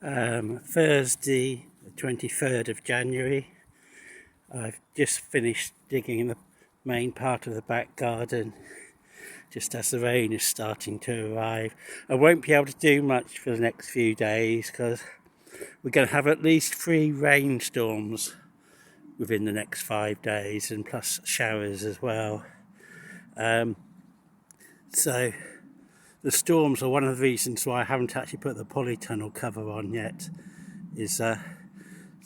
Thursday, the 23rd of January. I've just finished digging the main part of the back garden, just as the rain is starting to arrive. I won't be able to do much for the next few days because we're going to have at least 3 rainstorms within the next 5 days, and plus showers as well. So the storms are one of the reasons why I haven't actually put the polytunnel cover on yet. So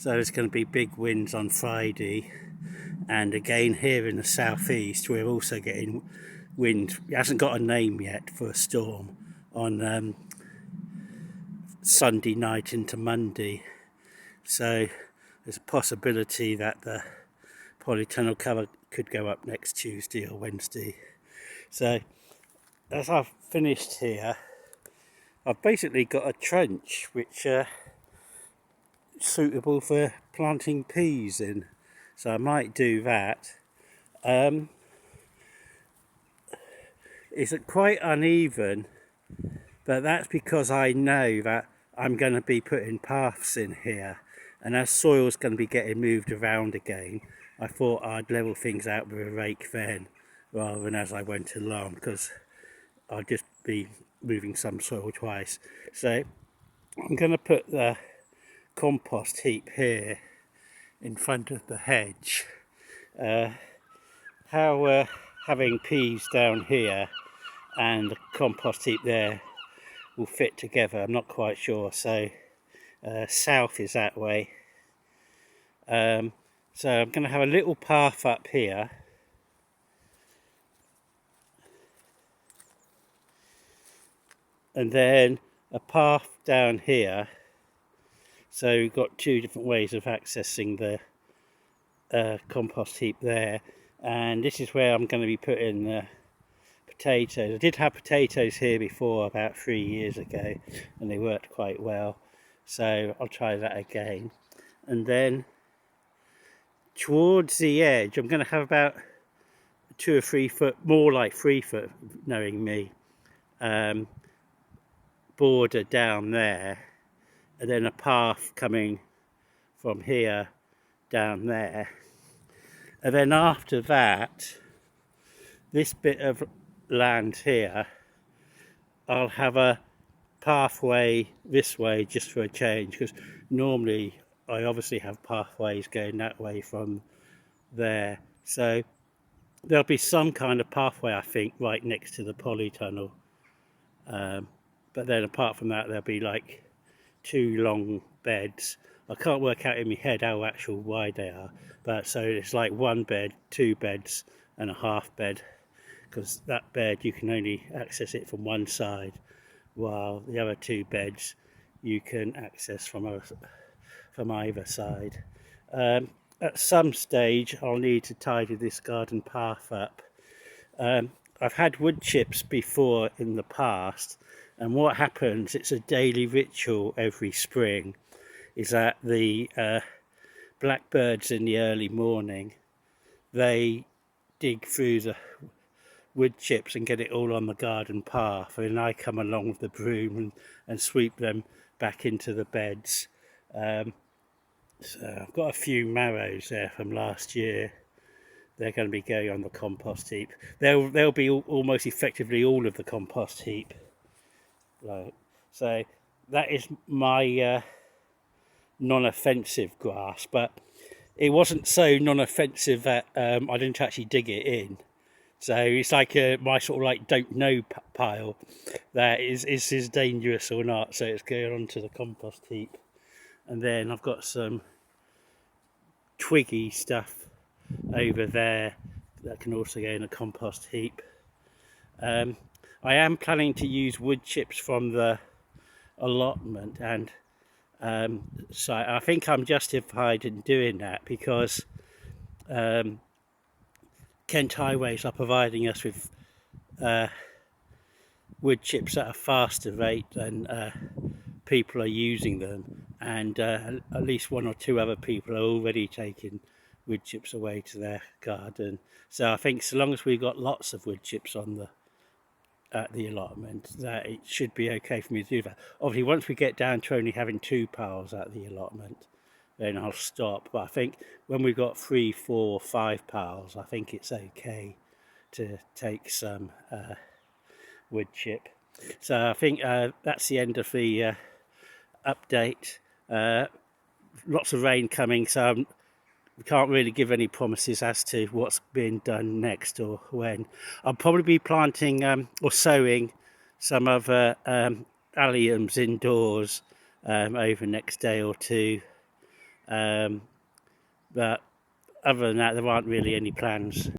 there's going to be big winds on Friday, and again here in the southeast we're also getting wind. It hasn't got a name yet for a storm on Sunday night into Monday, so there's a possibility that the polytunnel cover could go up next Tuesday or Wednesday. So as I've finished here, I've basically got a trench which suitable for planting peas in, so I might do that. It's quite uneven, but that's because I know that I'm going to be putting paths in here, and as soil's going to be getting moved around again, I thought I'd level things out with a rake then rather than as I went along, because I'll just be moving some soil twice. So I'm going to put the compost heap here in front of the hedge. How having peas down here and the compost heap there will fit together, I'm not quite sure. So south is that way. So I'm going to have a little path up here, and then a path down here. So we've got 2 different ways of accessing the compost heap there, and this is where I'm going to be putting the potatoes. I did have potatoes here before about 3 years ago, and they worked quite well, so I'll try that again. And then towards the edge I'm going to have about 2 or 3 foot, more like 3 foot knowing me, border down there, and then a path coming from here down there. And then after that, this bit of land here, I'll have a pathway this way just for a change, because normally I obviously have pathways going that way from there. So there'll be some kind of pathway, I think, right next to the polytunnel. But then apart from that, there'll be like 2 long beds. I can't work out in my head how actual wide they are, but so it's like 1 bed, 2 beds and a half bed, because that bed you can only access it from one side, while the other 2 beds you can access from either side. At some stage I'll need to tidy this garden path up. I've had wood chips before in the past, and what happens, it's a daily ritual every spring, is that the blackbirds in the early morning, they dig through the wood chips and get it all on the garden path, and I come along with the broom and sweep them back into the beds. So I've got a few marrows there from last year. They're going to be going on the compost heap. They'll be almost effectively all of the compost heap. Right. So that is my non-offensive grass, but it wasn't so non-offensive that I didn't actually dig it in. So it's like my sort of like don't know pile that is this dangerous or not. So it's going onto the compost heap, and then I've got some twiggy stuff over there that can also go in a compost heap. I am planning to use wood chips from the allotment, and so I think I'm justified in doing that because Kent Highways are providing us with wood chips at a faster rate than people are using them, and at least 1 or 2 other people are already taking wood chips away to their garden. So I think so long as we've got lots of wood chips on the at the allotment, that it should be okay for me to do that. Obviously, once we get down to only having 2 piles at the allotment, then I'll stop. But I think when we've got 3, 4, 5 piles, I think it's okay to take some wood chip. So I think that's the end of the update. Lots of rain coming, so we can't really give any promises as to what's being done next or when. I'll probably be planting or sowing some other alliums indoors over the next day or two. But other than that, there aren't really any plans.